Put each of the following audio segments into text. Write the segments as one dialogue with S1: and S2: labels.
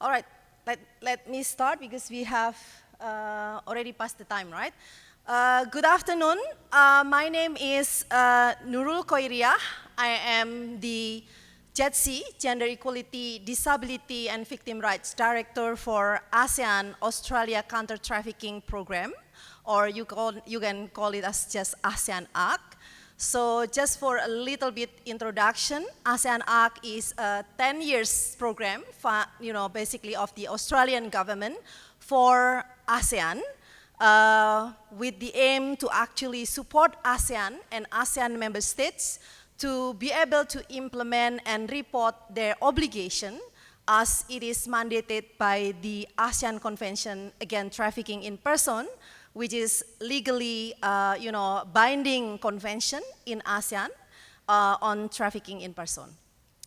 S1: All right, let me start because we have already passed the time, right? Good afternoon. My name is Nurul Qoiriah. I am the JETSI, Gender Equality, Disability and Victim Rights Director for ASEAN-Australia Counter-Trafficking Program, or you can call it as just ASEAN-ACT. So just for a little bit introduction, ASEAN-ACT is a 10 years program, basically of the Australian government for ASEAN, with the aim to actually support ASEAN and ASEAN member states to be able to implement and report their obligation as it is mandated by the ASEAN Convention Against Trafficking in Person, which is legally, binding convention in ASEAN on trafficking in person.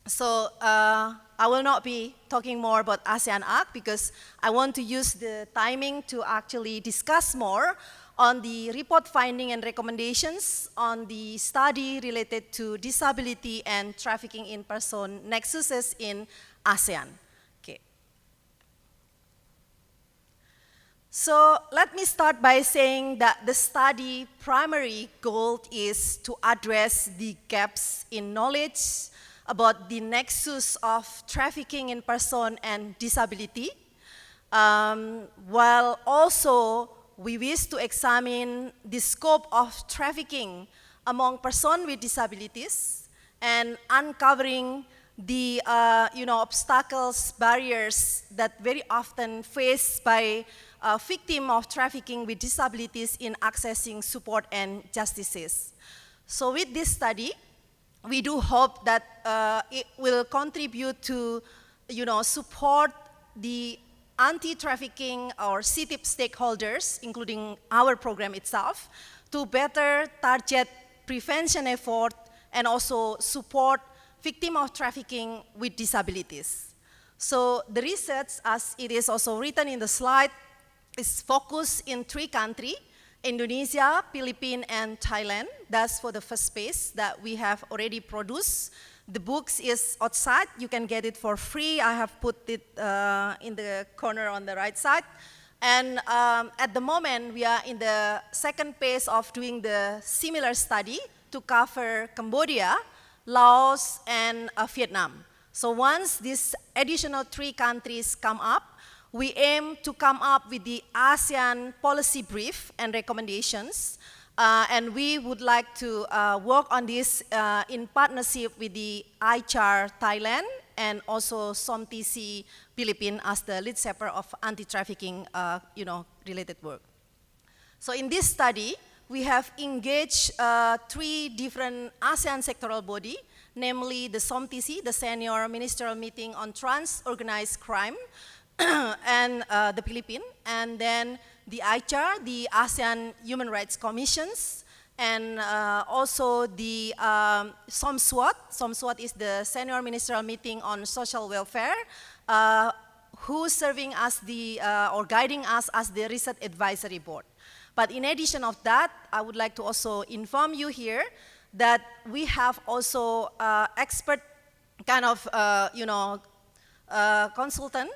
S1: So I will not be talking more about ASEAN-ACT because I want to use the timing to actually discuss more on the report finding and recommendations on the study related to disability and trafficking in person nexuses in ASEAN. So let me start by saying that the study primary goal is to address the gaps in knowledge about the nexus of trafficking in person and disability, while also we wish to examine the scope of trafficking among persons with disabilities and uncovering the obstacles, barriers that very often faced by victims of trafficking with disabilities in accessing support and justices. So with this study, we do hope that it will contribute to support the anti-trafficking or CTIP stakeholders, including our program itself, to better target prevention effort and also support victims of trafficking with disabilities. So the research, as it is also written in the slide, is focused in 3 countries, Indonesia, Philippines, and Thailand. That's for the first phase that we have already produced. The books is outside. You can get it for free. I have put it in the corner on the right side. And at the moment, we are in the second phase of doing the similar study to cover Cambodia, Laos, and Vietnam. So once these additional 3 countries come up, we aim to come up with the ASEAN policy brief and recommendations, and we would like to work on this in partnership with the ICHR Thailand and also SOMTC Philippines as the lead shepherd of anti-trafficking related work. So in this study, we have engaged 3 different ASEAN sectoral bodies, namely the SOMTC, the Senior Ministerial Meeting on Trans-Organized Crime, and the Philippines, and then the ICHR, the ASEAN Human Rights Commissions, and also the SOMSWAT. SOMSWAT is the Senior Ministerial Meeting on Social Welfare, who's serving as the, or guiding us as the Research Advisory Board. But in addition of that, I would like to also inform you here that we have also expert kind of, consultant,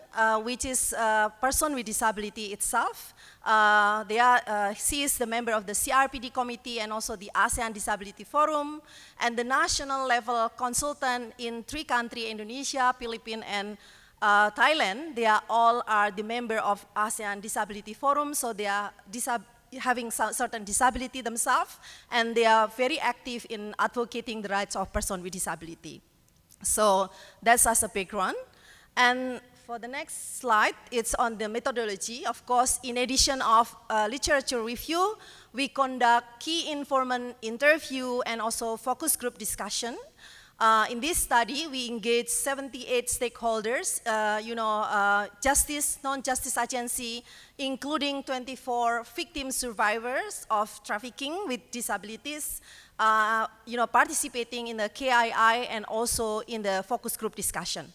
S1: which is a person with disability itself. She is the member of the CRPD committee and also the ASEAN Disability Forum, and the national level consultant in 3 countries, Indonesia, Philippines, and Thailand. They are all the member of ASEAN Disability Forum, so they are having certain disability themselves, and they are very active in advocating the rights of persons with disability. So that's as a background. And for the next slide, it's on the methodology. Of course, in addition of literature review, we conduct key informant interview and also focus group discussion. In this study, we engage 78 stakeholders, justice, non-justice agency, including 24 victim survivors of trafficking with disabilities, participating in the KII and also in the focus group discussion.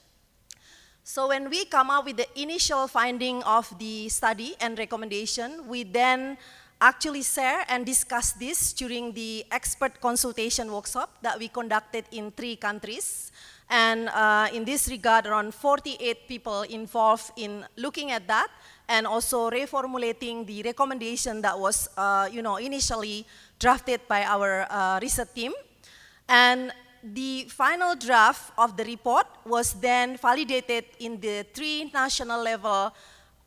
S1: So when we come up with the initial finding of the study and recommendation, we then actually share and discuss this during the expert consultation workshop that we conducted in 3 countries. And in this regard, around 48 people involved in looking at that and also reformulating the recommendation that was initially drafted by our research team. And the final draft of the report was then validated in the 3 national level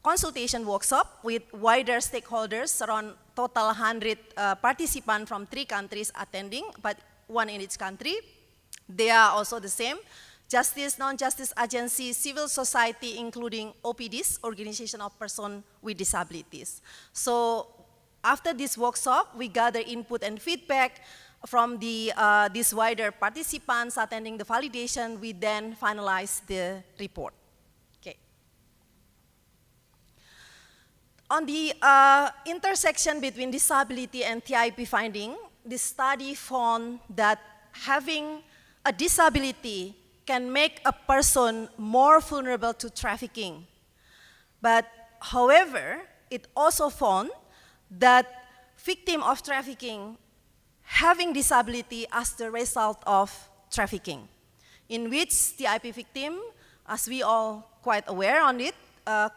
S1: consultation workshop with wider stakeholders, around total 100 participants from 3 countries attending, but 1 in each country. They are also the same: justice, non-justice agencies, civil society, including OPDs, Organization of Persons with Disabilities. So after this workshop, we gather input and feedback from these wider participants attending the validation. We then finalize the report. On the intersection between disability and TIP finding, this study found that having a disability can make a person more vulnerable to trafficking. But however, it also found that victims of trafficking having disability as the result of trafficking, in which TIP victim, as we all quite aware on it,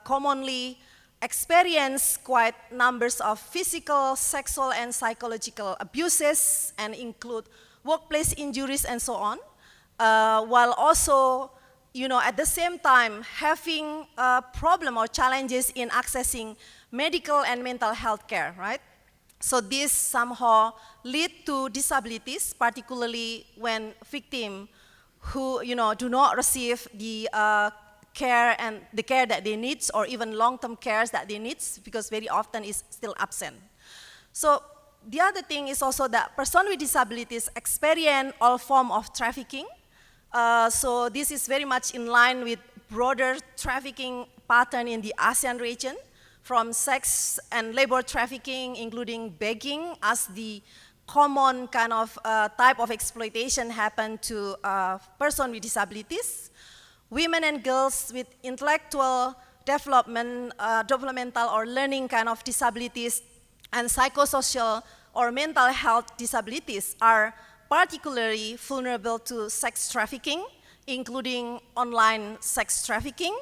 S1: commonly experience quite numbers of physical, sexual, and psychological abuses, and include workplace injuries and so on, while also, at the same time having a problem or challenges in accessing medical and mental health care, right? So this somehow lead to disabilities, particularly when victims who, do not receive the care and the care that they need, or even long-term cares that they need, because very often is still absent. So the other thing is also that persons with disabilities experience all forms of trafficking. So this is very much in line with broader trafficking pattern in the ASEAN region, from sex and labor trafficking, including begging as the common kind of type of exploitation happen to persons with disabilities. Women and girls with intellectual developmental or learning kind of disabilities, and psychosocial or mental health disabilities are particularly vulnerable to sex trafficking, including online sex trafficking.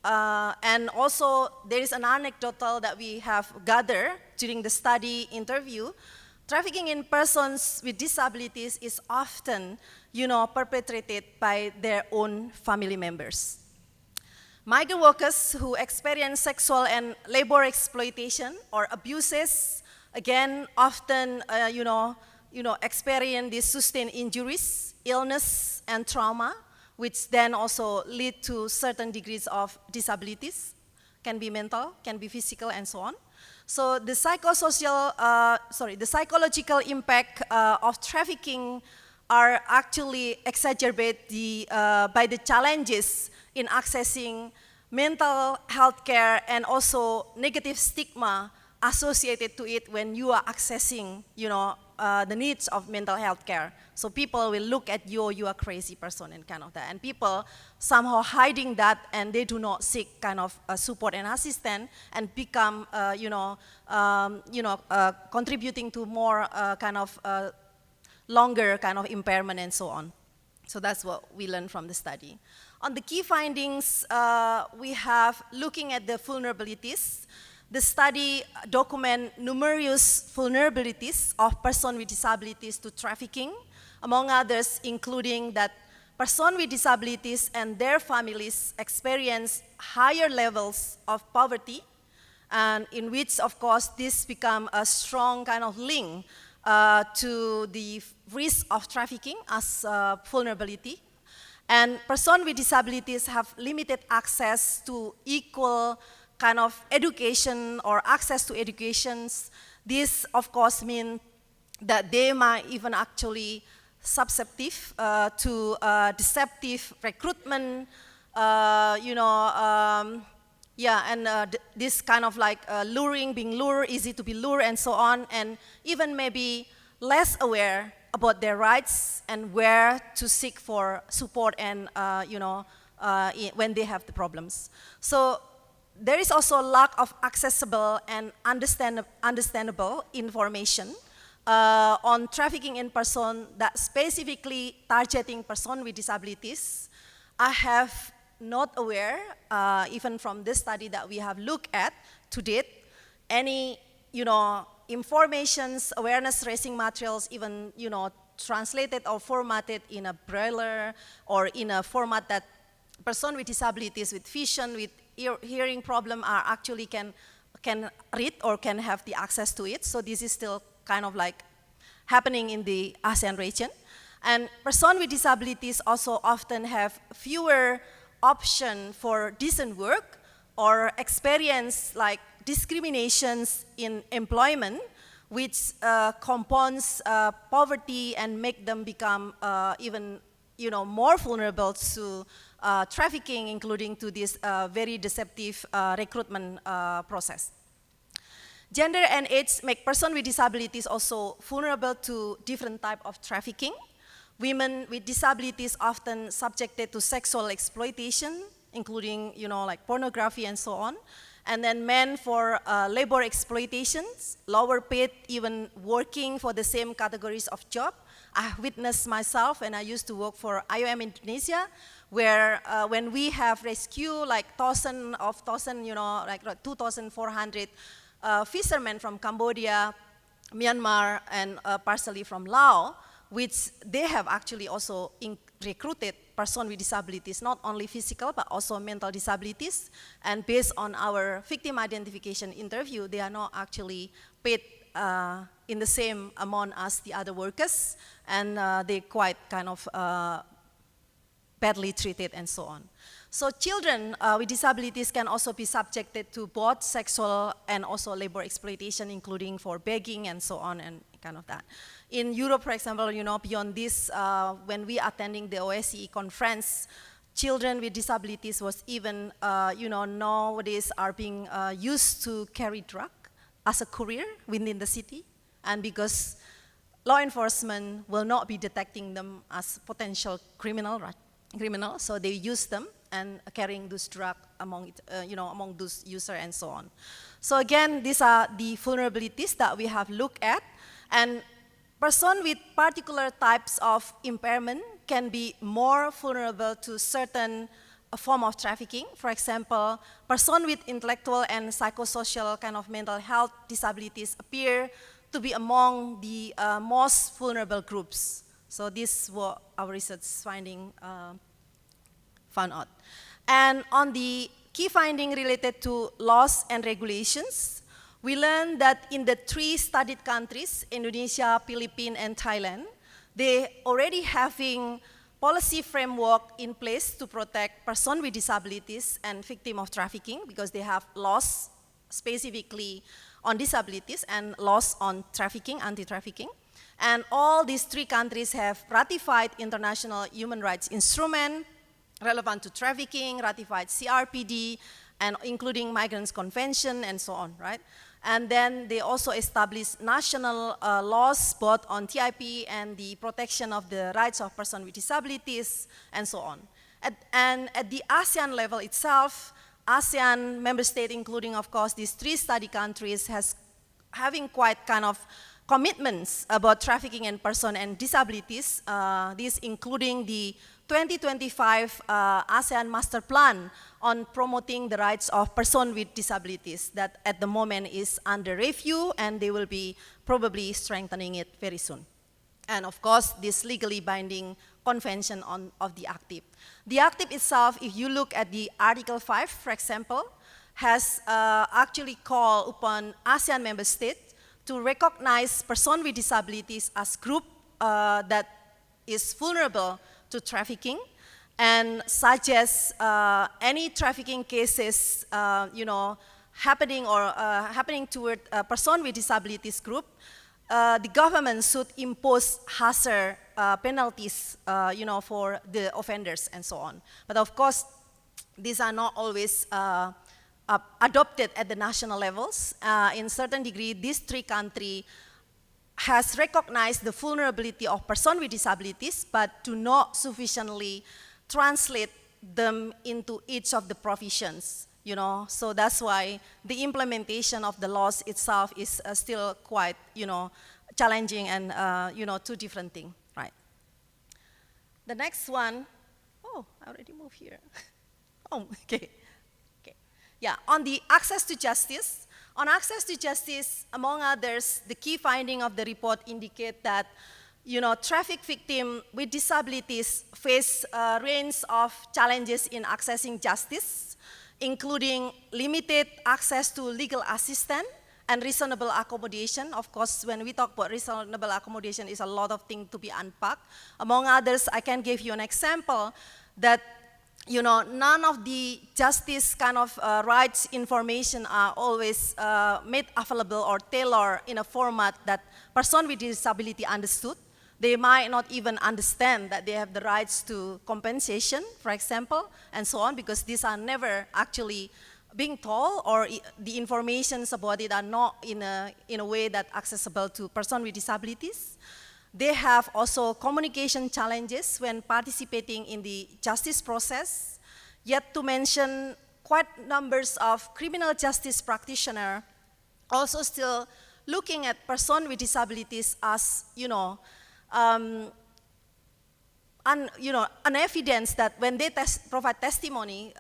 S1: And also, there is an anecdotal that we have gathered during the study interview. Trafficking in persons with disabilities is often, perpetrated by their own family members. Migrant workers who experience sexual and labor exploitation or abuses, again, often, experience these sustained injuries, illness, and trauma, which then also lead to certain degrees of disabilities. Can be mental, can be physical, and so on. So the psychological impact of trafficking are actually exacerbated by the challenges in accessing mental health care, and also negative stigma associated to it when you are accessing, the needs of mental health care. So people will look at you, you are a crazy person, and kind of that. And people somehow hiding that, and they do not seek kind of support and assistance, and become, contributing to more longer kind of impairment and so on. So that's what we learned from the study. On the key findings, we have looking at the vulnerabilities. The study documents numerous vulnerabilities of persons with disabilities to trafficking, among others, including that persons with disabilities and their families experience higher levels of poverty, and in which, of course, this becomes a strong kind of link to the risk of trafficking as vulnerability. And persons with disabilities have limited access to equal kind of education or access to educations. This, of course, means that they might even actually susceptible to deceptive recruitment, this kind of like luring, being lured, easy to be lured, and so on, and even maybe less aware about their rights and where to seek for support and, when they have the problems. So there is also lack of accessible and understandable information on trafficking in person that specifically targeting person with disabilities. I have not aware, even from this study that we have looked at to date, any, informations, awareness raising materials, even, translated or formatted in a braille or in a format that person with disabilities, with vision, with hearing problem are actually can read or can have the access to it. So this is still kind of like happening in the ASEAN region. And persons with disabilities also often have fewer options for decent work or experience like discriminations in employment, which compounds poverty and make them become even more vulnerable to trafficking, including to this very deceptive recruitment process. Gender and age make persons with disabilities also vulnerable to different types of trafficking. Women with disabilities often subjected to sexual exploitation, including like pornography and so on. And then men for labor exploitations, lower paid, even working for the same categories of job. I witnessed myself, and I used to work for IOM Indonesia, where when we have rescued like 2,400 fishermen from Cambodia, Myanmar, and partially from Laos, which they have actually also recruited persons with disabilities, not only physical, but also mental disabilities. And based on our victim identification interview, they are not actually paid in the same amount as the other workers, and they quite kind of badly treated and so on. So children with disabilities can also be subjected to both sexual and also labor exploitation, including for begging and so on and kind of that. In Europe, for example, beyond this, when we attending the OSCE conference, children with disabilities was even, nowadays are being used to carry drug as a courier within the city, and because law enforcement will not be detecting them as potential criminal, so they use them and carrying this drug among those users and so on. So again, these are the vulnerabilities that we have looked at, and persons with particular types of impairment can be more vulnerable to certain form of trafficking. For example, persons with intellectual and psychosocial kind of mental health disabilities appear to be among the most vulnerable groups. So this is what our research finding found out. And on the key finding related to laws and regulations, we learned that in the 3 studied countries, Indonesia, Philippines, and Thailand, they already having policy framework in place to protect persons with disabilities and victims of trafficking, because they have laws specifically on disabilities and laws on trafficking, anti-trafficking. And all these 3 countries have ratified international human rights instrument relevant to trafficking, ratified CRPD, and including Migrants Convention and so on, right? And then they also established national laws both on TIP and the protection of the rights of persons with disabilities and so on. And at the ASEAN level itself, ASEAN member states, including of course these 3 study countries, having quite kind of commitments about trafficking in persons and disabilities, this including the 2025 ASEAN Master Plan on promoting the rights of persons with disabilities that at the moment is under review, and they will be probably strengthening it very soon. And of course, this legally binding convention of the ACT. The ACT itself, if you look at the Article 5, for example, has actually called upon ASEAN member states to recognize persons with disabilities as group that is vulnerable to trafficking, and suggest any trafficking cases, happening toward a person with disabilities group, the government should impose harsher penalties, for the offenders and so on. But of course, these are not always adopted at the national levels. In certain degree, these 3 countries has recognized the vulnerability of persons with disabilities, but do not sufficiently translate them into each of the provisions. you know, so that's why the implementation of the laws itself is still quite, you know, challenging and, you know, two different things, right? The next one, oh, I already moved here. Oh, okay. Okay. Yeah, on the access to justice. On access to justice, among others, the key finding of the report indicate that, you know, traffic victims with disabilities face a range of challenges in accessing justice, including limited access to legal assistance and reasonable accommodation. Of course, when we talk about reasonable accommodation, is a lot of things to be unpacked. Among others, I can give you an example that, you know, none of the justice kind of rights information are always made available or tailored in a format that person with disability understood. They might not even understand that they have the rights to compensation, for example, and so on, because these are never actually being told, or the informations about it are not in a way that accessible to person with disabilities. They have also communication challenges when participating in the justice process, yet to mention quite numbers of criminal justice practitioners also still looking at person with disabilities as, you know, an evidence that when they provide testimony,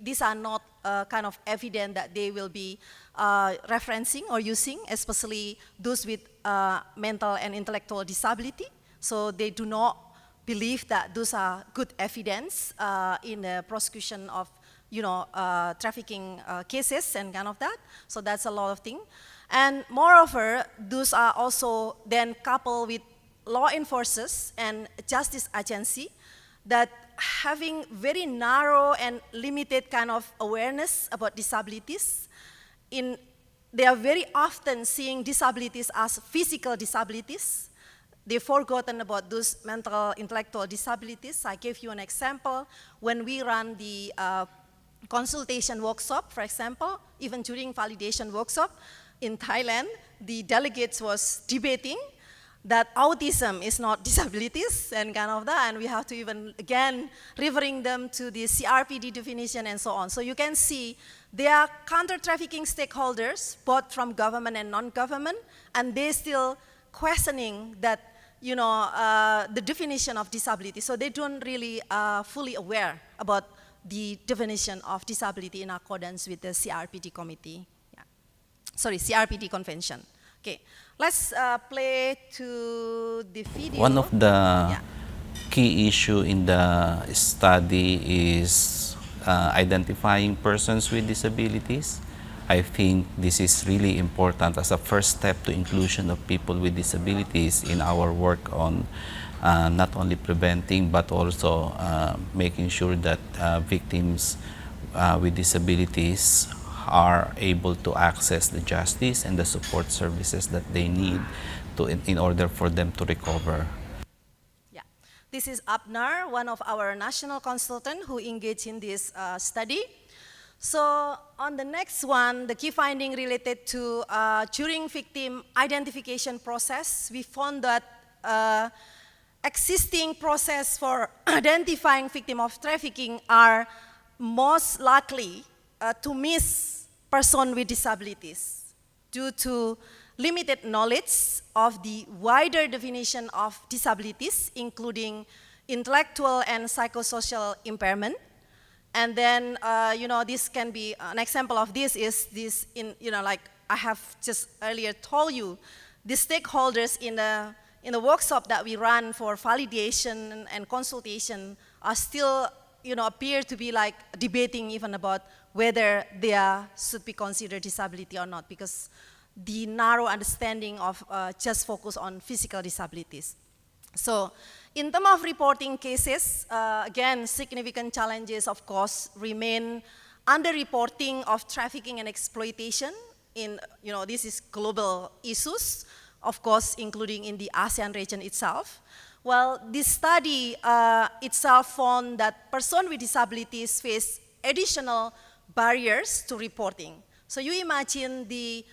S1: these are not kind of evidence that they will be referencing or using, especially those with mental and intellectual disability. So they do not believe that those are good evidence in the prosecution of, you know, trafficking cases and kind of that. So that's a lot of things. And moreover, those are also then coupled with law enforcers and justice agency that having very narrow and limited kind of awareness about disabilities. They are very often seeing disabilities as physical disabilities. They've forgotten about those mental, intellectual disabilities. I gave you an example. When we run the consultation workshop, for example, even during validation workshop in Thailand, the delegates was debating that autism is not disabilities and kind of that, and we have to even, again, referring them to the CRPD definition and so on. So you can see there are counter-trafficking stakeholders, both from government and non-government, and they're still questioning that, you know, the definition of disability. So they don't really fully aware about the definition of disability in accordance with the CRPD committee. Yeah. Sorry, CRPD convention. Okay, let's play to the video.
S2: One of the key issue in the study is identifying persons with disabilities. I think this is really important as a first step to inclusion of people with disabilities in our work on not only preventing but also making sure that victims with disabilities are able to access the justice and the support services that they need in order for them to recover.
S1: Yeah, this is Abnar, one of our national consultants who engaged in this study. So on the next one, the key finding related to during victim identification process, we found that existing process for identifying victim of trafficking are most likely to miss person with disabilities due to limited knowledge of the wider definition of disabilities, including intellectual and psychosocial impairment. And then, you know, this can be, an example of this is this, you know, like I have just earlier told you, the stakeholders in the workshop that we run for validation and consultation are still, you know, appear to be like debating even about whether they should be considered disability or not, because the narrow understanding of just focus on physical disabilities. So in terms of reporting cases, again, significant challenges, of course, remain underreporting of trafficking and exploitation in, you know, this is global issues, of course, including in the ASEAN region itself. Well, this study itself found that persons with disabilities face additional barriers to reporting. So you imagine the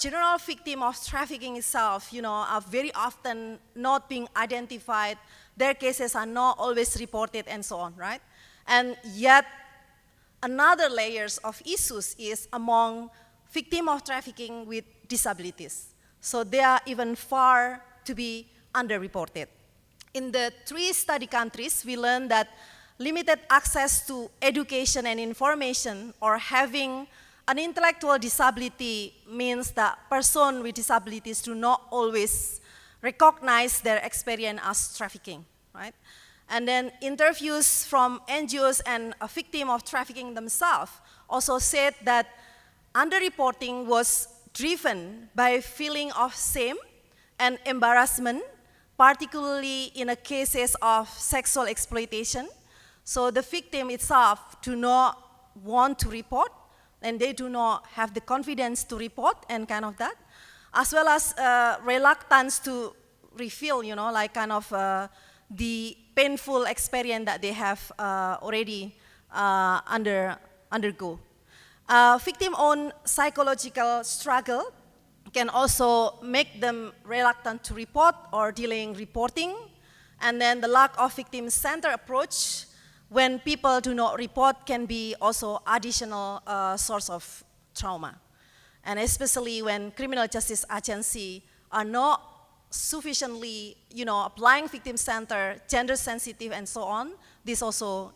S1: general victim of trafficking itself, you know, are very often not being identified. Their cases are not always reported and so on, right? And yet, another layers of issues is among victims of trafficking with disabilities. So they are even far to be underreported. In the 3 study countries, we learned that limited access to education and information or having an intellectual disability means that persons with disabilities do not always recognize their experience as trafficking, right? And then interviews from NGOs and a victim of trafficking themselves also said that underreporting was driven by feeling of shame and embarrassment, particularly in the cases of sexual exploitation. So the victim itself do not want to report, and they do not have the confidence to report and kind of that, as well as reluctance to reveal, like kind of the painful experience that they have already undergo. Victim-owned psychological struggle can also make them reluctant to report or delaying reporting. And then the lack of victim-centered approach when people do not report can be also additional source of trauma. And especially when criminal justice agencies are not sufficiently, applying victim-centered, gender-sensitive, and so on, this also,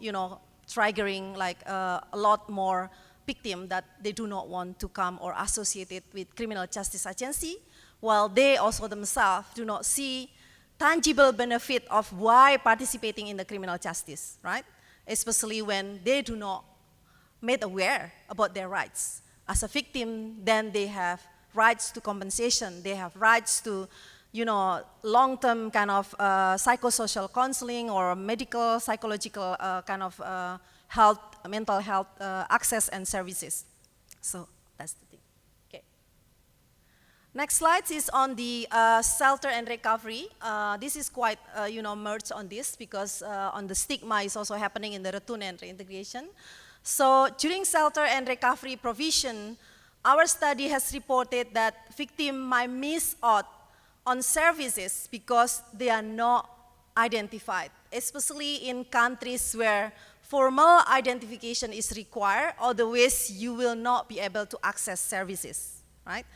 S1: triggering like a lot more victims that they do not want to come or associated with criminal justice agency, while they also themselves do not see tangible benefit of why participating in the criminal justice, right? Especially when they do not made aware about their rights. As a victim, then they have rights to compensation, they have rights to, long-term kind of psychosocial counseling or medical, psychological kind of health, mental health access and services. So that's the thing. Okay. Next slide is on the shelter and recovery. This is quite, merged on this because on the stigma is also happening in the return and reintegration. So during shelter and recovery provision, our study has reported that victims might miss out on services because they are not identified, especially in countries where formal identification is required, otherwise you will not be able to access services, right?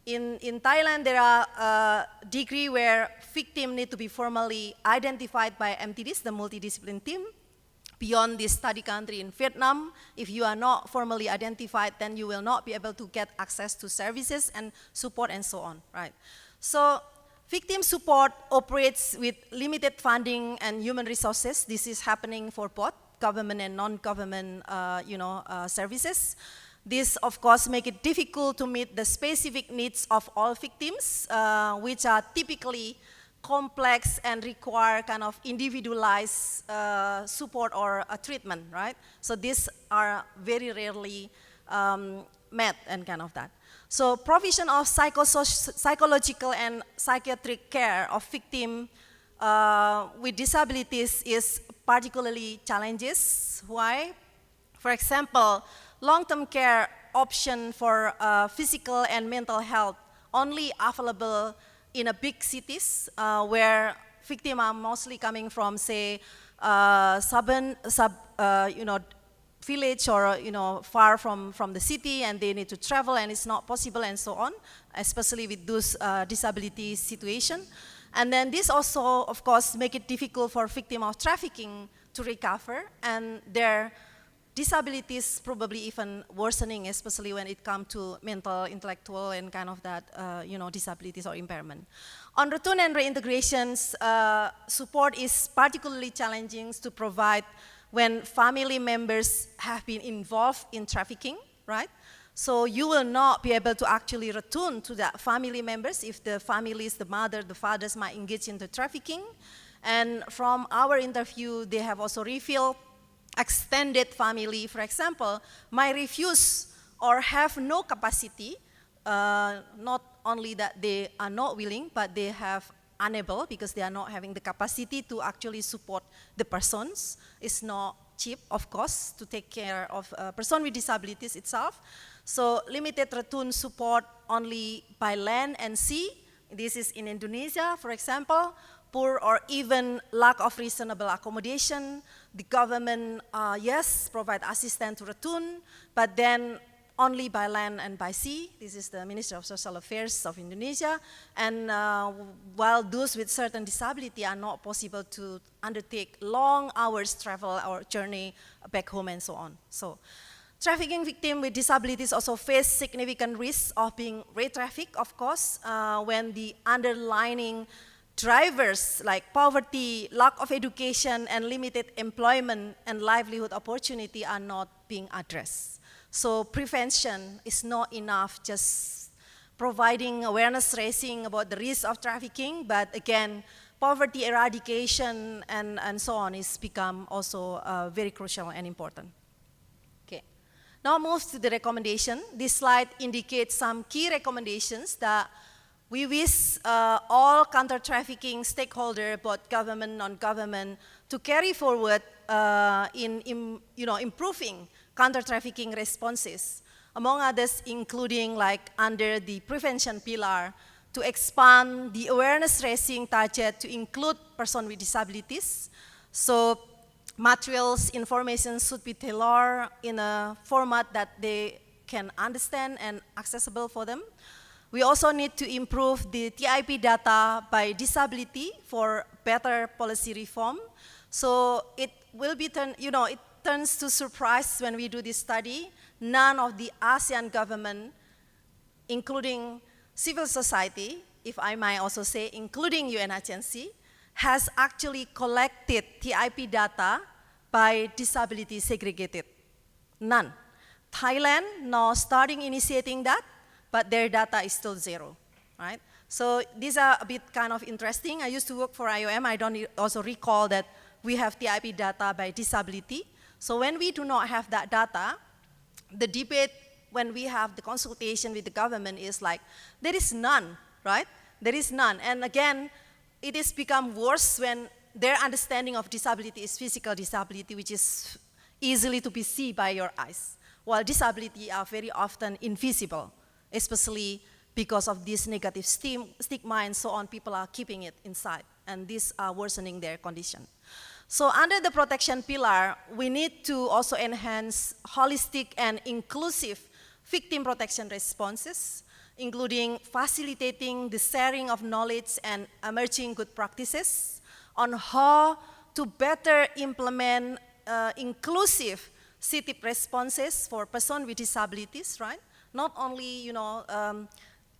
S1: In Thailand, there are degrees where victims need to be formally identified by MTDs, the multidisciplinary team. Beyond this study country in Vietnam, if you are not formally identified, then you will not be able to get access to services and support and so on, right? So victim support operates with limited funding and human resources. This is happening for both government and non-government, services. This, of course, make it difficult to meet the specific needs of all victims, which are typically complex and require kind of individualized support or treatment, right? So these are very rarely met and kind of that. So provision of psychological and psychiatric care of victims with disabilities is particularly challenges. Why? For example, long-term care option for physical and mental health only available in a big cities where victims are mostly coming from, say, village or far from the city, and they need to travel and it's not possible and so on, especially with those disability situation. And then this also, of course, make it difficult for victims of trafficking to recover, and their disabilities probably even worsening, especially when it comes to mental, intellectual, and kind of that, disabilities or impairment. On return and reintegrations, support is particularly challenging to provide when family members have been involved in trafficking, right? So you will not be able to actually return to the family members if the families, the mother, the fathers might engage in the trafficking. And from our interview, they have also revealed extended family, for example, might refuse or have no capacity, not only that they are not willing, but they have unable because they are not having the capacity to actually support the persons. It's not cheap, of course, to take care of a person with disabilities itself. So limited return support only by land and sea This is in Indonesia, for example, poor or even lack of reasonable accommodation. The government, yes, provide assistance to return, but then only by land and by sea. This is the Ministry of Social Affairs of Indonesia. And while those with certain disability are not possible to undertake long hours travel or journey back home and so on. So, trafficking victims with disabilities also face significant risks of being re-trafficked, of course, when the underlying drivers like poverty, lack of education, and limited employment and livelihood opportunity are not being addressed. So prevention is not enough just providing awareness raising about the risk of trafficking, but again, poverty eradication and so on is become also very crucial and important. Okay. Now move to the recommendation. This slide indicates some key recommendations that we wish all counter-trafficking stakeholders, both government, non-government, to carry forward in improving counter-trafficking responses, among others including like under the prevention pillar, to expand the awareness raising target to include persons with disabilities. So materials, information should be tailored in a format that they can understand and accessible for them. We also need to improve the TIP data by disability for better policy reform. So it will be it turns to surprise when we do this study. None of the ASEAN government, including civil society, if I might also say, including UN agency, has actually collected TIP data by disability segregated. None. Thailand now starting initiating that, but their data is still zero, right? So these are a bit kind of interesting. I used to work for IOM. I don't also recall that we have TIP data by disability. So when we do not have that data, the debate when we have the consultation with the government is like, there is none, right? There is none. And again, it has become worse when their understanding of disability is physical disability, which is easily to be seen by your eyes, while disability are very often invisible, especially because of this negative stigma and so on. People are keeping it inside, and these are worsening their condition. So under the protection pillar, we need to also enhance holistic and inclusive victim protection responses, including facilitating the sharing of knowledge and emerging good practices on how to better implement inclusive CTIP responses for persons with disabilities, right? Not only,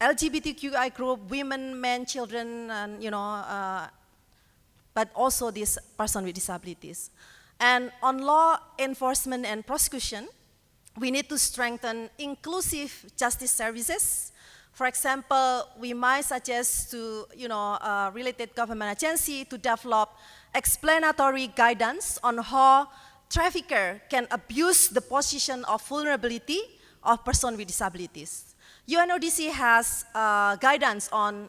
S1: LGBTQI group, women, men, children, and, but also this person with disabilities. And on law enforcement and prosecution, we need to strengthen inclusive justice services. For example, we might suggest to, related government agency to develop explanatory guidance on how trafficker can abuse the position of vulnerability of persons with disabilities. UNODC has guidance on,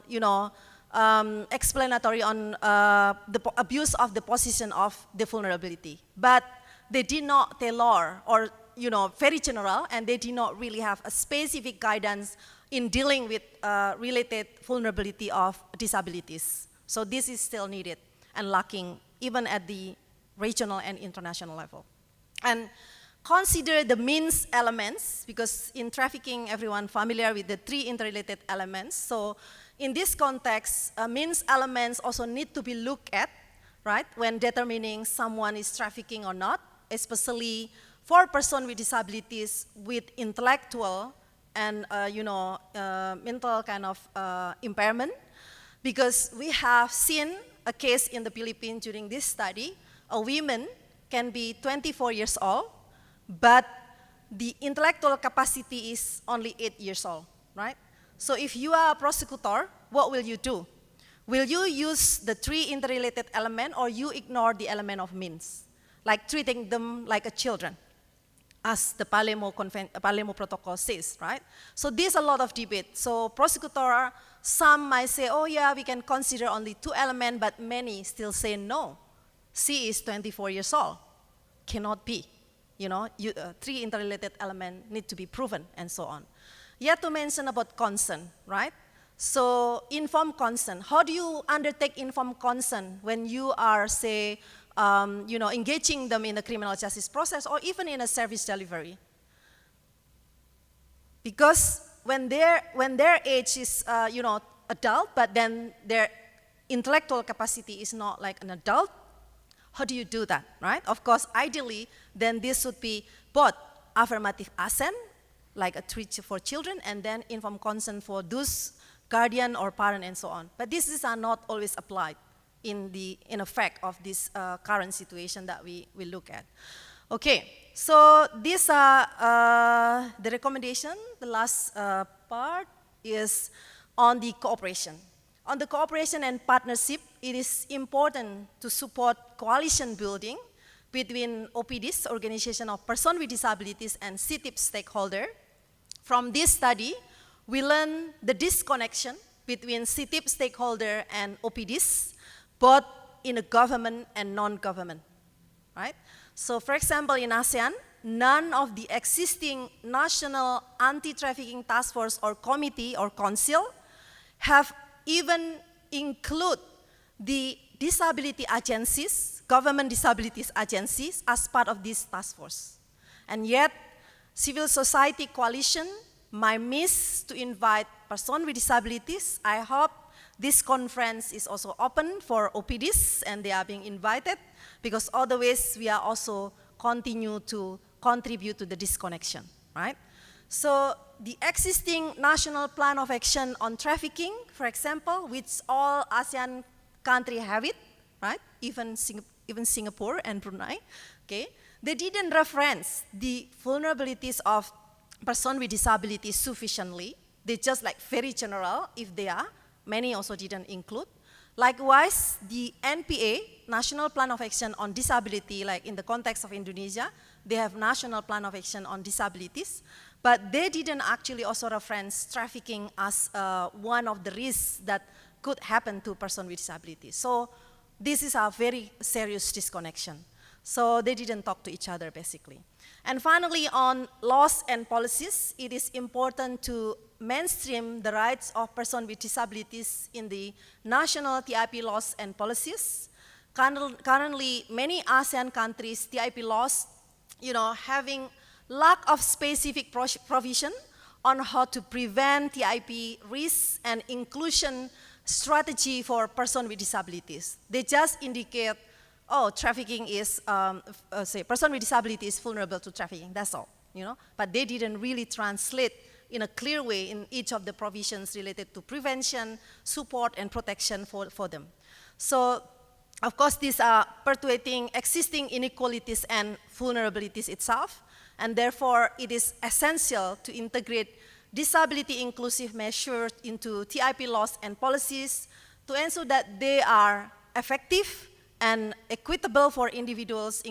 S1: explanatory on the abuse of the position of the vulnerability, but they did not tailor or, very general, and they did not really have a specific guidance in dealing with related vulnerability of disabilities. So this is still needed and lacking even at the regional and international level. And consider the means elements, because in trafficking, everyone familiar with the three interrelated elements. So in this context, means elements also need to be looked at, right, when determining someone is trafficking or not, especially for persons with disabilities with intellectual and, mental kind of impairment, because we have seen a case in the Philippines during this study. A woman can be 24 years old, but the intellectual capacity is only 8 years old, right? So if you are a prosecutor, what will you do? Will you use the three interrelated elements, or you ignore the element of means, like treating them like a children, as the Palermo Protocol says, right? So there's a lot of debate. So prosecutor, some might say, oh yeah, we can consider only 2 elements, but many still say no. She is 24 years old, cannot be. 3 interrelated elements need to be proven and so on. Yet to mention about consent, right? So informed consent, how do you undertake informed consent when you are, say, engaging them in the criminal justice process or even in a service delivery? Because when their age is, adult, but then their intellectual capacity is not like an adult, how do you do that, right? Of course, ideally, then this should be both affirmative assent, like a treat for children, and then informed consent for those guardian or parent and so on. But these are not always applied in effect of this current situation that we look at. Okay, so these are the recommendation. The last part is on the cooperation. On the cooperation and partnership, it is important to support coalition building between OPDs, Organization of Persons with Disabilities, and CITIP stakeholder. From this study, we learn the disconnection between CITIP stakeholder and OPDs, both in the government and non-government, right? So for example, in ASEAN, none of the existing national anti-trafficking task force or committee or council have even include the disability agencies, government disabilities agencies, as part of this task force. And yet, civil society coalition might miss to invite persons with disabilities. I hope this conference is also open for OPDs and they are being invited, because otherwise we are also continue to contribute to the disconnection, right? So the existing national plan of action on trafficking, for example, which all ASEAN countries have it, right? Even Singapore and Brunei, okay? They didn't reference the vulnerabilities of persons with disabilities sufficiently. They just like very general, if they are. Many also didn't include. Likewise, the NPA, National Plan of Action on Disability, like in the context of Indonesia, they have National Plan of Action on Disabilities, but they didn't actually also reference trafficking as one of the risks that could happen to persons with disabilities. So this is a very serious disconnection. So they didn't talk to each other, basically. And finally, on laws and policies, it is important to mainstream the rights of persons with disabilities in the national TIP laws and policies. Currently, many ASEAN countries, TIP laws, having lack of specific provision on how to prevent TIP risks and inclusion strategy for persons with disabilities. They just indicate, oh, trafficking is, say, person with disability is vulnerable to trafficking, that's all, But they didn't really translate in a clear way in each of the provisions related to prevention, support, and protection for them. So, of course, these are perpetuating existing inequalities and vulnerabilities itself, and therefore it is essential to integrate disability inclusive measures into TIP laws and policies to ensure that they are effective and equitable for individuals,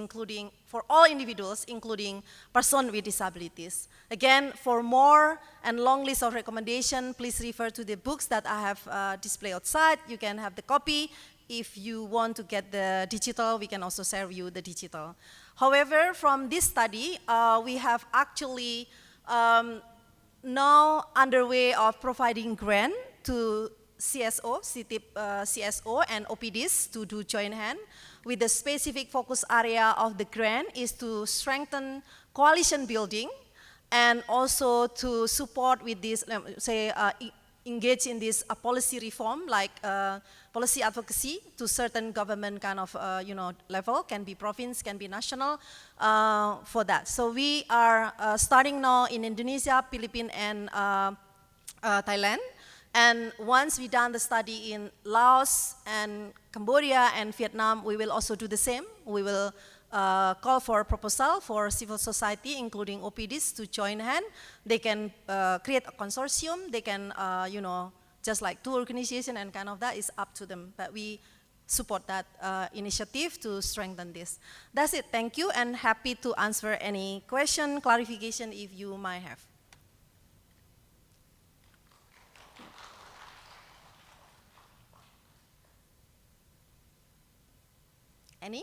S1: for all individuals, including persons with disabilities. Again, for more and long list of recommendations, please refer to the books that I have displayed outside. You can have the copy. If you want to get the digital, we can also serve you the digital. However, from this study, we have actually now underway of providing grant to CSO, CITIP CSO, and OPDs to do joint hand, with the specific focus area of the grant is to strengthen coalition building and also to support with this, engage in this policy reform, like policy advocacy to certain government kind of, level, can be province, can be national, for that. So we are starting now in Indonesia, Philippines, and Thailand. And once we've done the study in Laos and Cambodia and Vietnam, we will also do the same. We will call for a proposal for civil society, including OPDs, to join hand. They can create a consortium. They can, just like two organizations and kind of that is up to them. But we support that initiative to strengthen this. That's it. Thank you, and happy to answer any question, clarification if you might have. Any?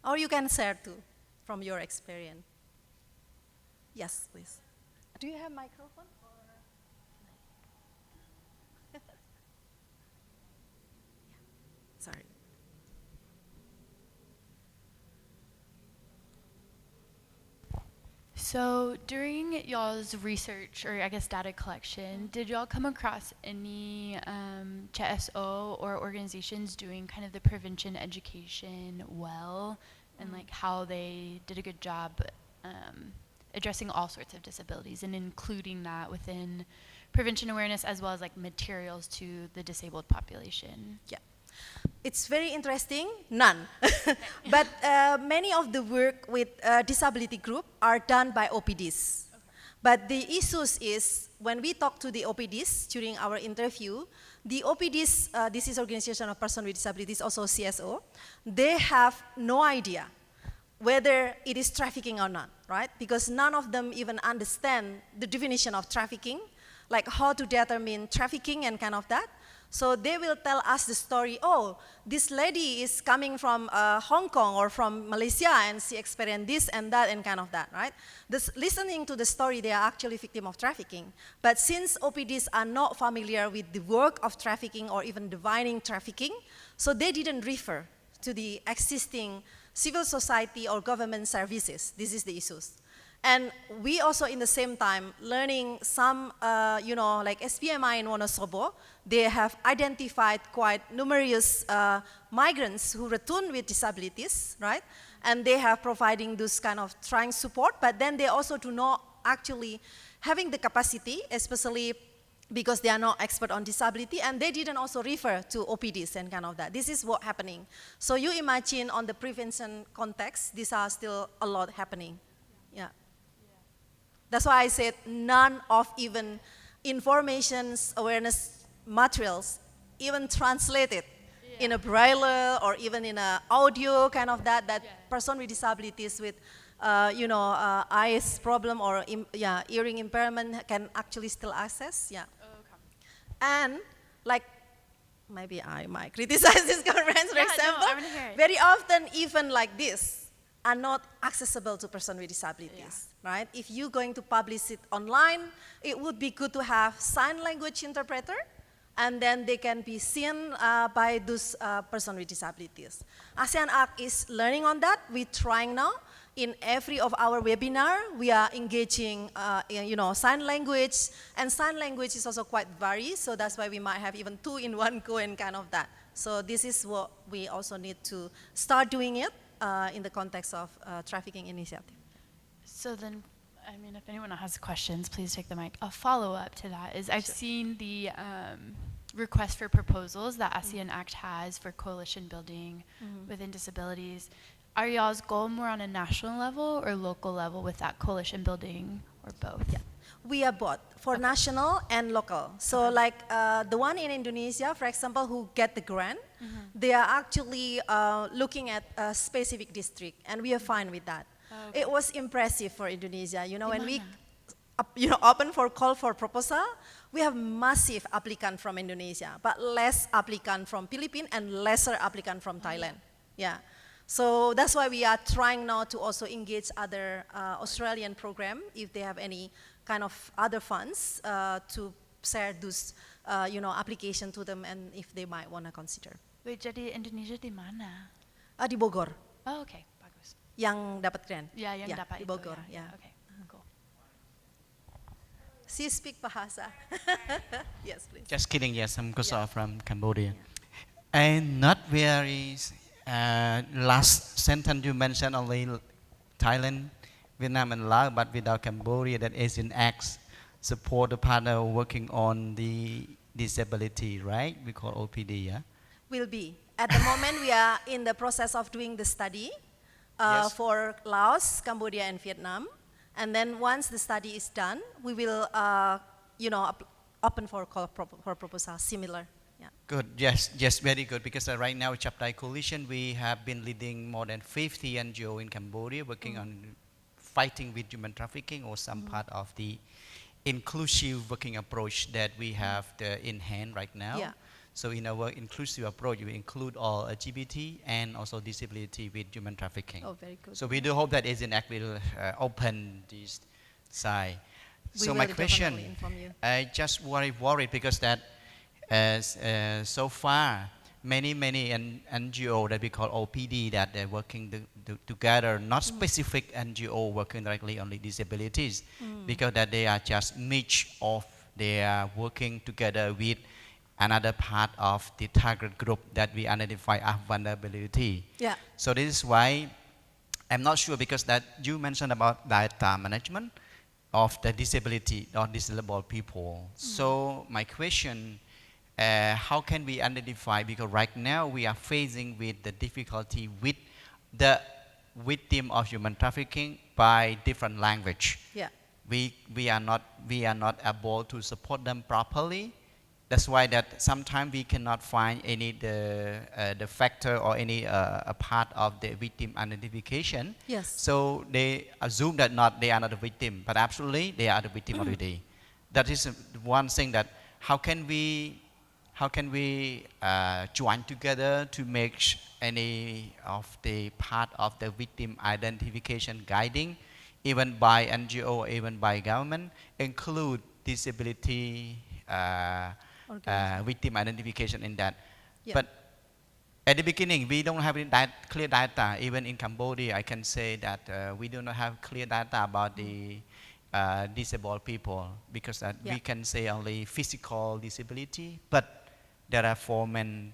S1: Or you can share too, from your experience. Yes, please. Do you have microphone?
S3: So during y'all's research, or I guess data collection, did y'all come across any CSO or organizations doing kind of the prevention education well, and like how they did a good job addressing all sorts of disabilities and including that within prevention awareness as well as like materials to the disabled population?
S1: Yeah. It's very interesting, none. But many of the work with disability group are done by OPDs. Okay. But the issues is, when we talk to the OPDs during our interview, the OPDs, this is Organization of Persons with Disabilities, also CSO, they have no idea whether it is trafficking or not, right? Because none of them even understand the definition of trafficking, like how to determine trafficking and kind of that. So they will tell us the story, oh, this lady is coming from Hong Kong or from Malaysia and she experienced this and that and kind of that, right? Listening to the story, they are actually victim of trafficking. But since OPDs are not familiar with the work of trafficking or even defining trafficking, so they didn't refer to the existing civil society or government services. This is the issues. And we also, in the same time, learning some, like SPMI in Wonosobo, they have identified quite numerous migrants who return with disabilities, right? And they have providing this kind of trying support, but then they also do not actually having the capacity, especially because they are not expert on disability, and they didn't also refer to OPDs and kind of that. This is what happening. So you imagine on the prevention context, these are still a lot happening. Yeah. That's why I said none of even information's awareness materials even translated in a braille or even in a audio kind of that person with disabilities with eyes problem or hearing impairment can actually still access. Yeah. And like maybe I might criticize this conference, for example.
S3: No, I wanna hear it.
S1: Very often even like this are not accessible to persons with disabilities, right? If you're going to publish it online, it would be good to have sign language interpreter, and then they can be seen by those persons with disabilities. ASEAN-ACT is learning on that. We're trying now. In every of our webinar, we are engaging, sign language, and sign language is also quite varied, so that's why we might have even 2 in 1 go and kind of that. So this is what we also need to start doing it in the context of trafficking initiative.
S3: So then, I mean, if anyone has questions, please take the mic. A follow-up to that is I've seen the request for proposals that ASEAN-ACT has for coalition building within disabilities. Are y'all's goal more on a national level or local level with that coalition building, or both?
S1: Yeah. We are both, for national and local. So like the one in Indonesia, for example, who get the grant, they are actually looking at a specific district, and we are fine with that. Okay. It was impressive for Indonesia. You know, when we open for call for proposal, we have massive applicant from Indonesia, but less applicant from Philippines and lesser applicant from Thailand. Yeah. So that's why we are trying now to also engage other Australian program if they have any kind of other funds to share those application to them, and if they might want to consider.
S3: Wait, jadi Indonesia di mana?
S1: Di Bogor.
S3: Oh, okay, bagus.
S1: Yang dapat grant.
S3: Ya, yang dapat
S1: di
S3: itu,
S1: Bogor.
S3: ya.
S1: Yeah.
S3: Okay, cool.
S1: She speak Bahasa. Yes, please.
S4: Just kidding. Yes, I'm Qoiriah from Cambodia. And not very last sentence you mentioned only Thailand, Vietnam and Laos, but without Cambodia, that ASEAN-ACT support the partner working on the disability, right? We call OPD, yeah?
S1: Will be. At the moment, we are in the process of doing the study
S4: Yes.
S1: for Laos, Cambodia, and Vietnam. And then once the study is done, we will, open for call for proposal similar. Yeah.
S4: Good, yes, very good, because right now, Chaptai Coalition, we have been leading more than 50 NGO in Cambodia, working on fighting with human trafficking or some part of the inclusive working approach that we have in hand right now.
S1: Yeah.
S4: So in our inclusive approach, we include all LGBT and also disability with human trafficking.
S1: Oh, very good.
S4: So we do hope that ASEAN-ACT will open this side.
S1: We
S4: So
S1: will
S4: my question,
S1: definitely inform you.
S4: I just worried because that so far many NGO that we call OPD that they're working together, not specific NGO working directly on the disabilities, because that they are just niche of they are working together with another part of the target group that we identify as vulnerability.
S1: Yeah.
S4: So this is why I'm not sure, because that you mentioned about data management of the disability or disabled people. So my question, how can we identify, because right now we are facing with the difficulty with the victim of human trafficking by different language.
S1: Yeah.
S4: We are not able to support them properly. That's why that sometimes we cannot find any the factor or any a part of the victim identification.
S1: Yes.
S4: So they assume that they are not a victim, but absolutely they are the victim already. That is one thing, that how can we join together to make any of the part of the victim identification guiding, even by NGO, even by government, include disability victim identification in that.
S1: Yeah.
S4: But at the beginning, we don't have clear data. Even in Cambodia, I can say that we do not have clear data about the disabled people, because we can say only physical disability, but there are four main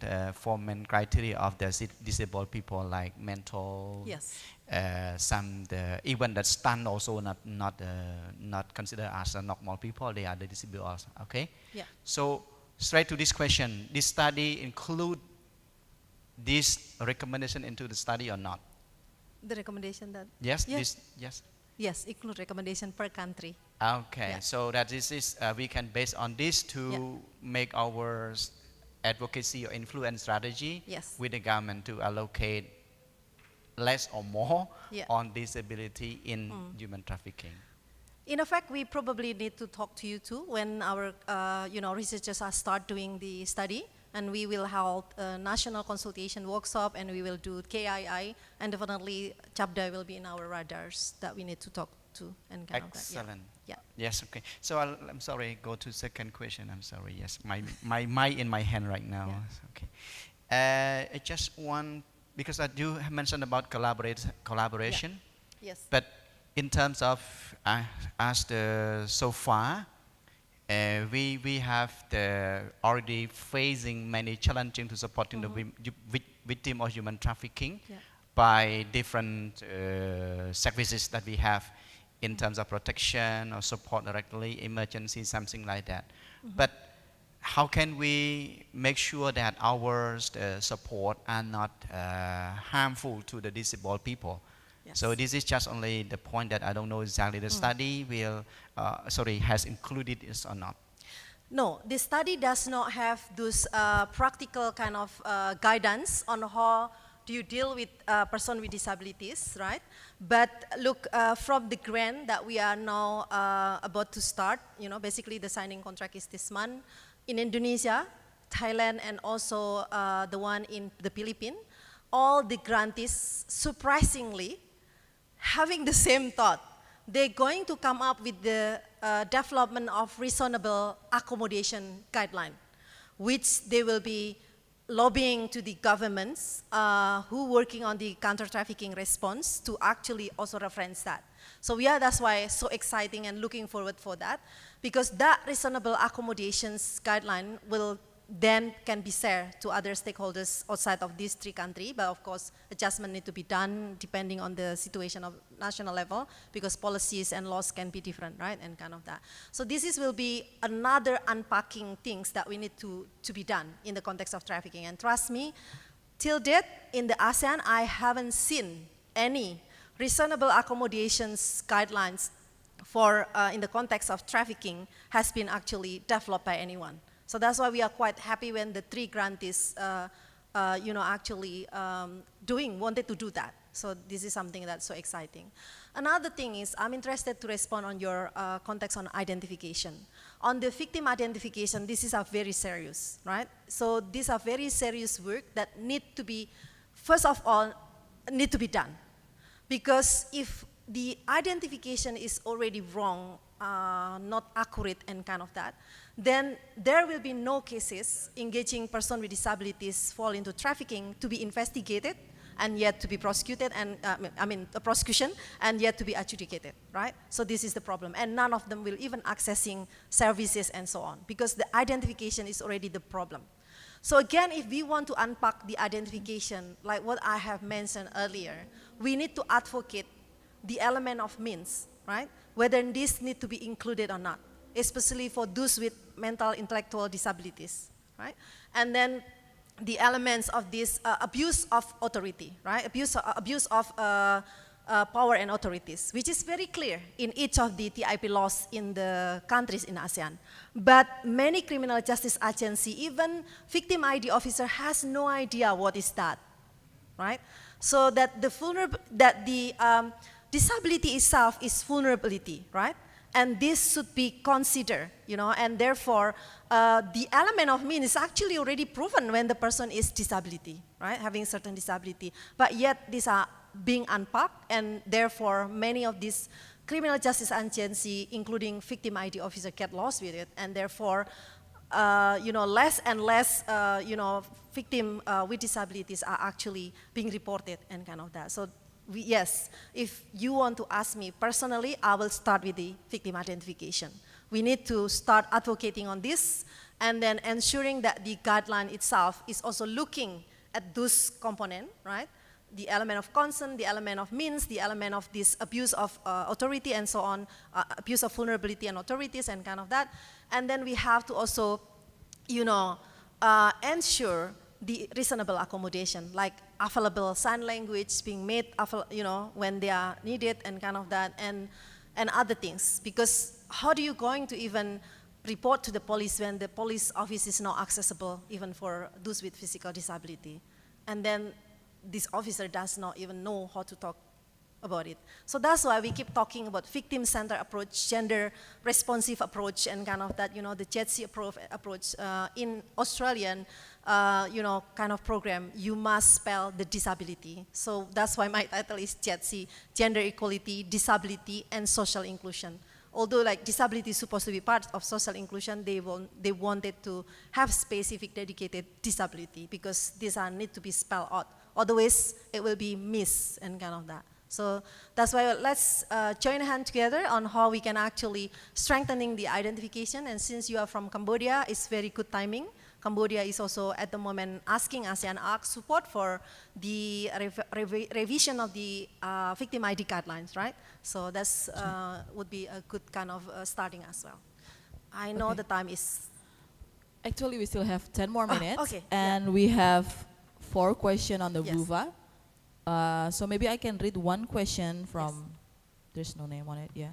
S4: criteria of the disabled people, like mental.
S1: Yes.
S4: Some even that stunned also not considered as a normal people. They are the disabled also. Okay.
S1: Yeah.
S4: So straight to this question: this study include this recommendation into the study or not?
S1: The recommendation that.
S4: Yes.
S1: Yes.
S4: Yes.
S1: Yes, include recommendation per country.
S4: Okay.
S1: Yeah.
S4: So that this is we can base on this to make our advocacy or influence strategy with the government to allocate less or more on disability in human trafficking.
S1: In effect, we probably need to talk to you too when our researchers are start doing the study, and we will hold a national consultation workshop, and we will do KII, and definitely CHAPDA will be in our radars that we need to talk to and kind
S4: Excellent.
S1: of that. Yeah.
S4: Yes. Okay. So I'm sorry. Go to second question. I'm sorry. Yes. My mic in my hand right now. Okay. I just want, because I do mention about collaboration.
S1: Yes.
S4: But in terms of so far, we have already facing many challenges to supporting the victim of human trafficking by different services that we have in terms of protection or support directly, emergency, something like that. But how can we make sure that our support are not harmful to the disabled people?
S1: Yes.
S4: So this is just only the point that I don't know exactly the study has included this or not.
S1: No, the study does not have those practical kind of guidance on how do you deal with a person with disabilities, right? But look, from the grant that we are now about to start, basically the signing contract is this month, in Indonesia, Thailand, and also the one in the Philippines, all the grantees, surprisingly, having the same thought. They're going to come up with the development of reasonable accommodation guideline, which they will be lobbying to the governments who working on the counter-trafficking response to actually also reference that. So that's why it's so exciting and looking forward for that, because that reasonable accommodations guideline will then can be shared to other stakeholders outside of these three countries. But of course, adjustment need to be done depending on the situation of national level, because policies and laws can be different, right? And kind of that. So this will be another unpacking things that we need to be done in the context of trafficking. And trust me, till date in the ASEAN, I haven't seen any reasonable accommodations guidelines for in the context of trafficking has been actually developed by anyone. So that's why we are quite happy when the three grantees, actually wanted to do that. So this is something that's so exciting. Another thing is, I'm interested to respond on your context on identification. On the victim identification, this is a very serious, right? So these are very serious work that need to be, first of all, need to be done. Because if the identification is already wrong, not accurate and kind of that, then there will be no cases engaging persons with disabilities fall into trafficking to be investigated and yet to be prosecuted, and the prosecution, and yet to be adjudicated, right? So this is the problem, and none of them will even accessing services and so on, because the identification is already the problem. So again, if we want to unpack the identification, like what I have mentioned earlier, we need to advocate the element of means, right? Whether this need to be included or not, especially for those with mental intellectual disabilities, right? And then the elements of this abuse of authority, right? Abuse of power and authorities, which is very clear in each of the TIP laws in the countries in ASEAN. But many criminal justice agencies, even victim ID officer, has no idea what is that, right? So that the disability itself is vulnerability, right? And this should be considered, and therefore, the element of mean is actually already proven when the person is disability, right? Having certain disability. But yet, these are being unpacked, and therefore, many of these criminal justice agencies, including victim ID officer, get lost with it, and therefore, less and less, victim with disabilities are actually being reported and kind of that. So, yes, if you want to ask me personally, I will start with the victim identification. We need to start advocating on this, and then ensuring that the guideline itself is also looking at those components, right? The element of consent, the element of means, the element of this abuse of authority and so on, abuse of vulnerability and authorities and kind of that. And then we have to also, ensure the reasonable accommodation, like available sign language being made, when they are needed and kind of that, and other things. Because how do you going to even report to the police when the police office is not accessible even for those with physical disability? And then this officer does not even know how to talk about it. So that's why we keep talking about victim-centered approach, gender-responsive approach, and kind of that, the JETSI approach. In Australian, kind of program, you must spell the disability. So that's why my title is JETSI, Gender Equality, Disability, and Social Inclusion. Although like disability is supposed to be part of social inclusion, they wanted to have specific dedicated disability, because these are need to be spelled out. Otherwise, it will be missed and kind of that. So that's why let's join hands together on how we can actually strengthening the identification. And since you are from Cambodia, it's very good timing. Cambodia is also at the moment asking ASEAN-ACT support for the revision of the victim ID guidelines, right? So that's would be a good kind of starting as well. I know the time is...
S5: Actually, we still have 10 more minutes.
S1: Okay,
S5: and we have 4 questions on the
S1: Yes.
S5: VUVA. So maybe I can read one question from, there's no name on it, yeah.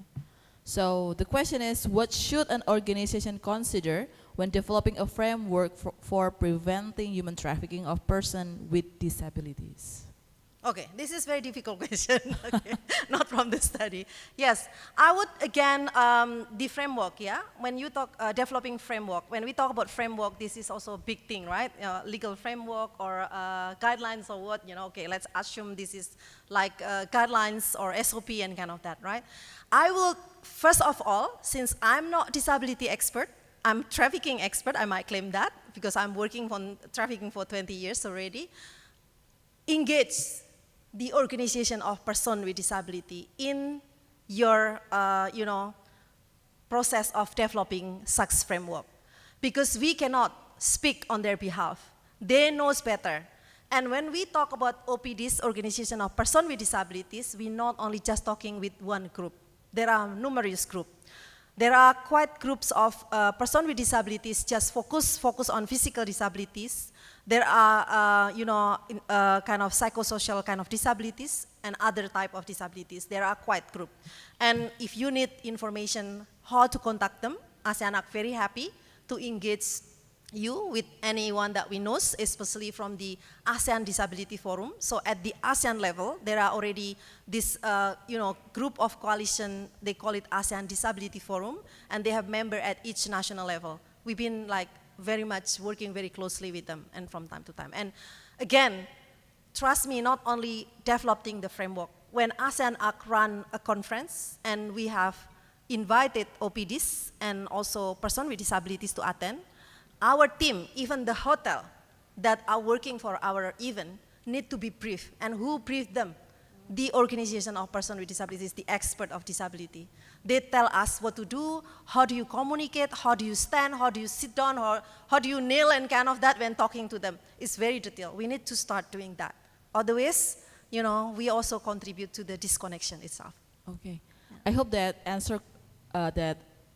S5: So the question is, what should an organization consider when developing a framework for preventing human trafficking of persons with disabilities?
S1: Okay, this is a very difficult question, okay. Not from the study. Yes, I would, again, the framework, yeah? When you talk developing framework, when we talk about framework, this is also a big thing, right? Legal framework or guidelines or what, okay, let's assume this is like guidelines or SOP and kind of that, right? I will, first of all, since I'm not disability expert, I'm trafficking expert, I might claim that, because I'm working on trafficking for 20 years already, engage the organization of persons with disability in your, process of developing such framework. Because we cannot speak on their behalf. They know better. And when we talk about OPDs, Organization of Persons with Disabilities, we're not only just talking with one group. There are numerous groups. There are quite groups of persons with disabilities just focus on physical disabilities. There are, kind of psychosocial kind of disabilities and other type of disabilities. There are quite group. And if you need information how to contact them, ASEAN-ACT very happy to engage you with anyone that we know, especially from the ASEAN Disability Forum. So at the ASEAN level, there are already this, group of coalition, they call it ASEAN Disability Forum, and they have member at each national level. We've been like very much working very closely with them and from time to time. And again, trust me, not only developing the framework. When ASEAN-ACT run a conference and we have invited OPDs and also persons with disabilities to attend. Our team, even the hotel that are working for our event, need to be briefed. And who briefed them? The organization of persons with disabilities, the expert of disability. They tell us what to do, how do you communicate, how do you stand, how do you sit down, how do you kneel and kind of that when talking to them. It's very detailed. We need to start doing that. Otherwise, you know, we also contribute to the disconnection itself.
S5: Okay. I hope that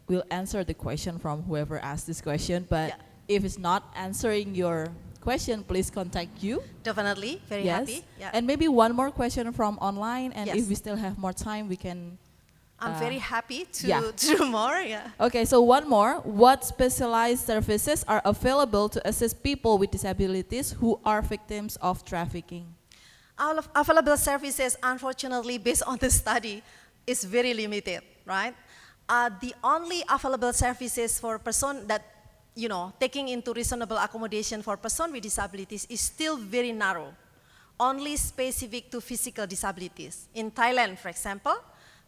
S5: will answer the question from whoever asked this question, but
S1: Yeah.
S5: if it's not answering your question, please contact you.
S1: Definitely, very
S5: Yes.
S1: happy. Yeah.
S5: And maybe one more question from online, and
S1: Yes.
S5: if we still have more time, we can.
S1: I'm very happy to
S5: yeah.
S1: do more. Yeah.
S5: Okay, so one more. What specialized services are available to assist people with disabilities who are victims of trafficking?
S1: All of available services, unfortunately, based on the study, is very limited, right? The only available services for person that, you know, taking into reasonable accommodation for person with disabilities is still very narrow, only specific to physical disabilities. In Thailand, for example,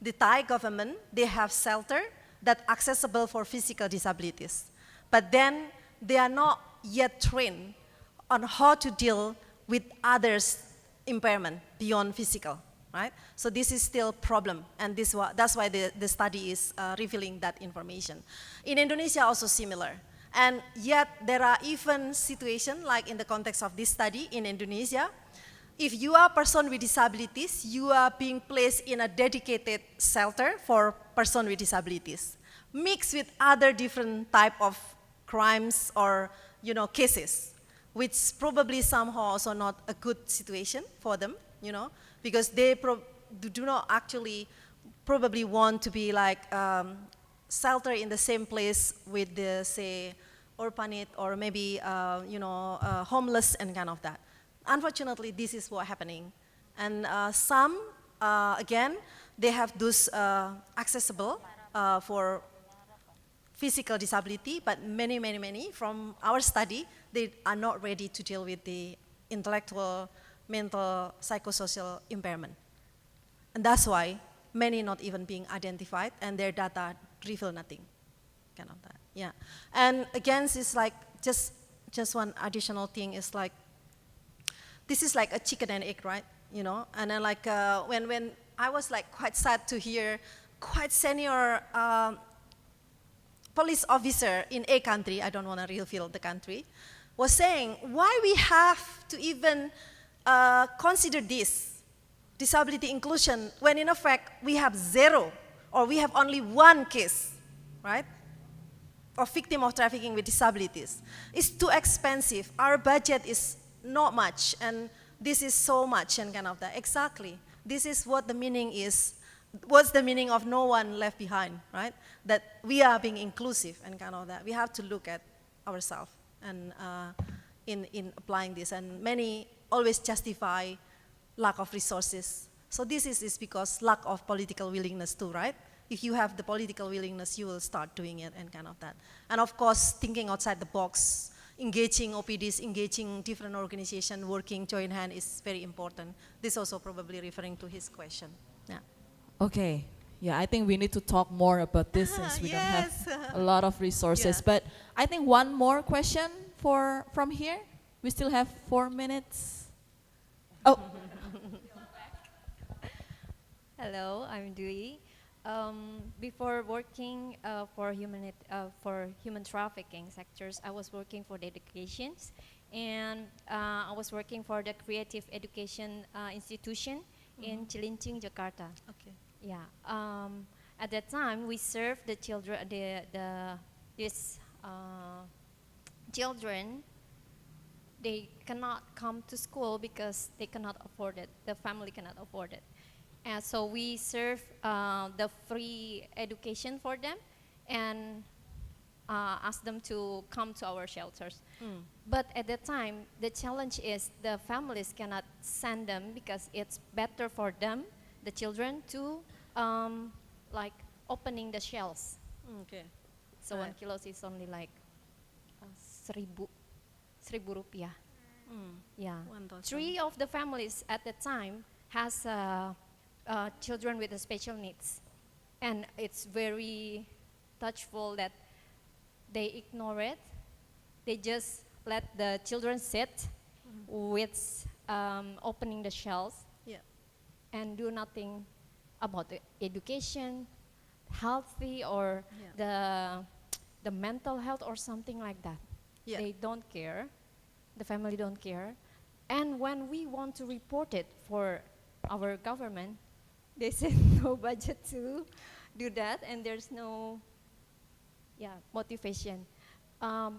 S1: the Thai government, they have shelter that accessible for physical disabilities. But then they are not yet trained on how to deal with others' impairment beyond physical, right? So this is still a problem, and that's why the study is revealing that information. In Indonesia, also similar. And yet there are even situations, like in the context of this study in Indonesia, if you are a person with disabilities, you are being placed in a dedicated shelter for person with disabilities, mixed with other different type of crimes or, you know, cases, which probably somehow also not a good situation for them, you know, because they do not actually probably want to be like shelter in the same place with the, say, orphanage or maybe, you know, homeless and kind of that. Unfortunately, this is what's happening. And some, again, they have those accessible for physical disability, but many from our study, they are not ready to deal with the intellectual, mental, psychosocial impairment. And that's why many not even being identified and their data reveal nothing, kind of that, yeah. And again, it's like, just one additional thing is like, this is like a chicken and egg, right? You know, and then like when I was like quite sad to hear quite senior police officer in a country, I don't want to reveal the country, was saying why we have to even consider this disability inclusion when in effect we have zero or we have only one case, right, of victim of trafficking with disabilities. It's too expensive. Our budget is not much, and this is so much, and kind of that. Exactly. This is what the meaning is. What's the meaning of no one left behind, right? That we are being inclusive and kind of that. We have to look at ourselves and in applying this. And many always justify lack of resources. So this is because lack of political willingness too, right? If you have the political willingness, you will start doing it and kind of that. And of course, thinking outside the box, engaging OPDs, engaging different organizations, working joint hand is very important. This also probably referring to his question. Yeah.
S5: Okay. Yeah, I think we need to talk more about this since we don't
S1: yes.
S5: have a lot of resources.
S1: Yeah.
S5: But I think one more question from here. We still have 4 minutes. Oh,
S6: Hello, I'm Dewey. Before working for human trafficking sectors, I was working for the educations, and I was working for the creative education institution in Cilincing, Jakarta.
S1: Okay.
S6: Yeah. At that time, we served the children. These children, they cannot come to school because they cannot afford it. The family cannot afford it. And so we serve the free education for them and ask them to come to our shelters. But at that time, the challenge is the families cannot send them because it's better for them, the children, to like opening the shells.
S1: Okay.
S6: So
S1: Right.
S6: 1 kilo is only like 1,000 rupiah. Yeah.
S1: 1,000.
S6: 3 of the families at the time has children with special needs, And it's very touchful that they ignore it. They just let the children sit with opening the shells
S1: Yeah.
S6: and do nothing about the education, healthy, or the mental health or something like that.
S1: Yeah.
S6: They don't care. The family don't care. And when we want to report it for our government, they say no budget to do that, and there's no motivation.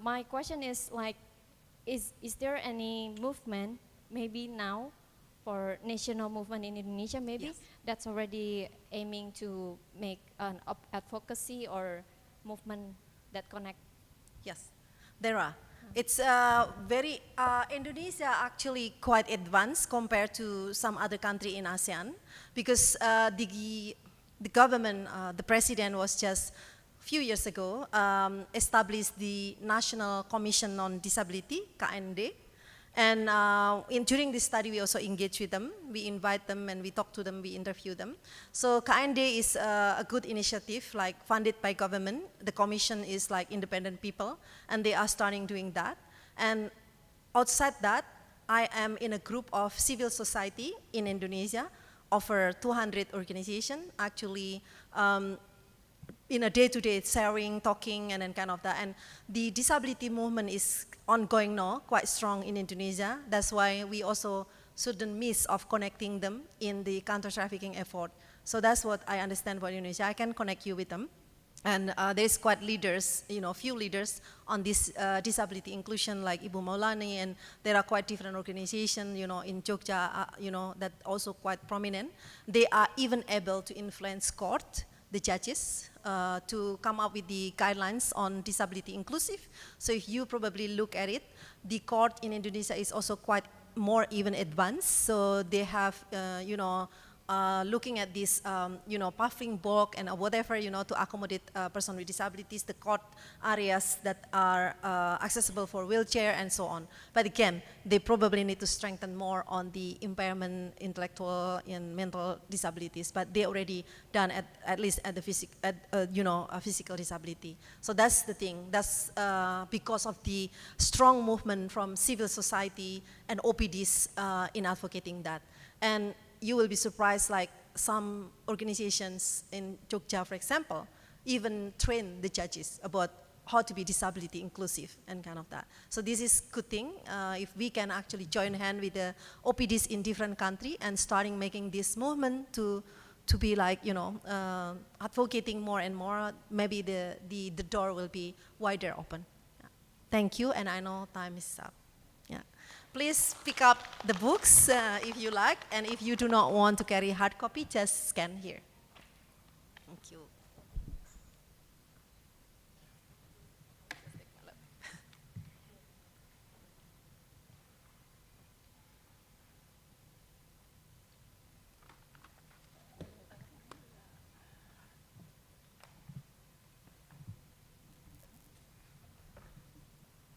S6: My question is like, is there any movement maybe now for national movement in Indonesia maybe that's already aiming to make an advocacy or movement that connect?
S1: Yes, there are. It's very, Indonesia actually quite advanced compared to some other country in ASEAN, because the government, the president was just a few years ago established the National Commission on Disability, KND. And during this study, we also engage with them. We invite them and we talk to them, we interview them. So KND is a good initiative, like funded by government. The commission is like independent people, and they are starting doing that. And outside that, I am in a group of civil society in Indonesia, over 200 organizations, actually in a day-to-day sharing, talking, and then kind of that. And the disability movement is ongoing now, quite strong in Indonesia. That's why we also shouldn't miss of connecting them in the counter-trafficking effort. So that's what I understand about Indonesia. I can connect you with them. And there's quite leaders, few leaders on this disability inclusion, like Ibu Maulani, and there are quite different organizations, in Jogja, that also quite prominent. They are even able to influence court, the judges, to come up with the guidelines on disability inclusive. So if you probably look at it, the court in Indonesia is also quite more even advanced. So they have, looking at this, paving block and whatever, to accommodate a person with disabilities, the court areas that are accessible for wheelchair and so on. But again, they probably need to strengthen more on the impairment, intellectual and mental disabilities. But they already done at least at the physical disability. So that's the thing. That's because of the strong movement from civil society and OPDs in advocating that. And you will be surprised, like some organizations in Jogja, for example, even train the judges about how to be disability inclusive and kind of that. So this is good thing if we can actually join hand with the OPDs in different countries and starting making this movement to be like, advocating more and more, maybe the door will be wider open. Yeah. Thank you, and I know time is up. Yeah. Please pick up the books if you like, and if you do not want to carry hard copy, just scan here.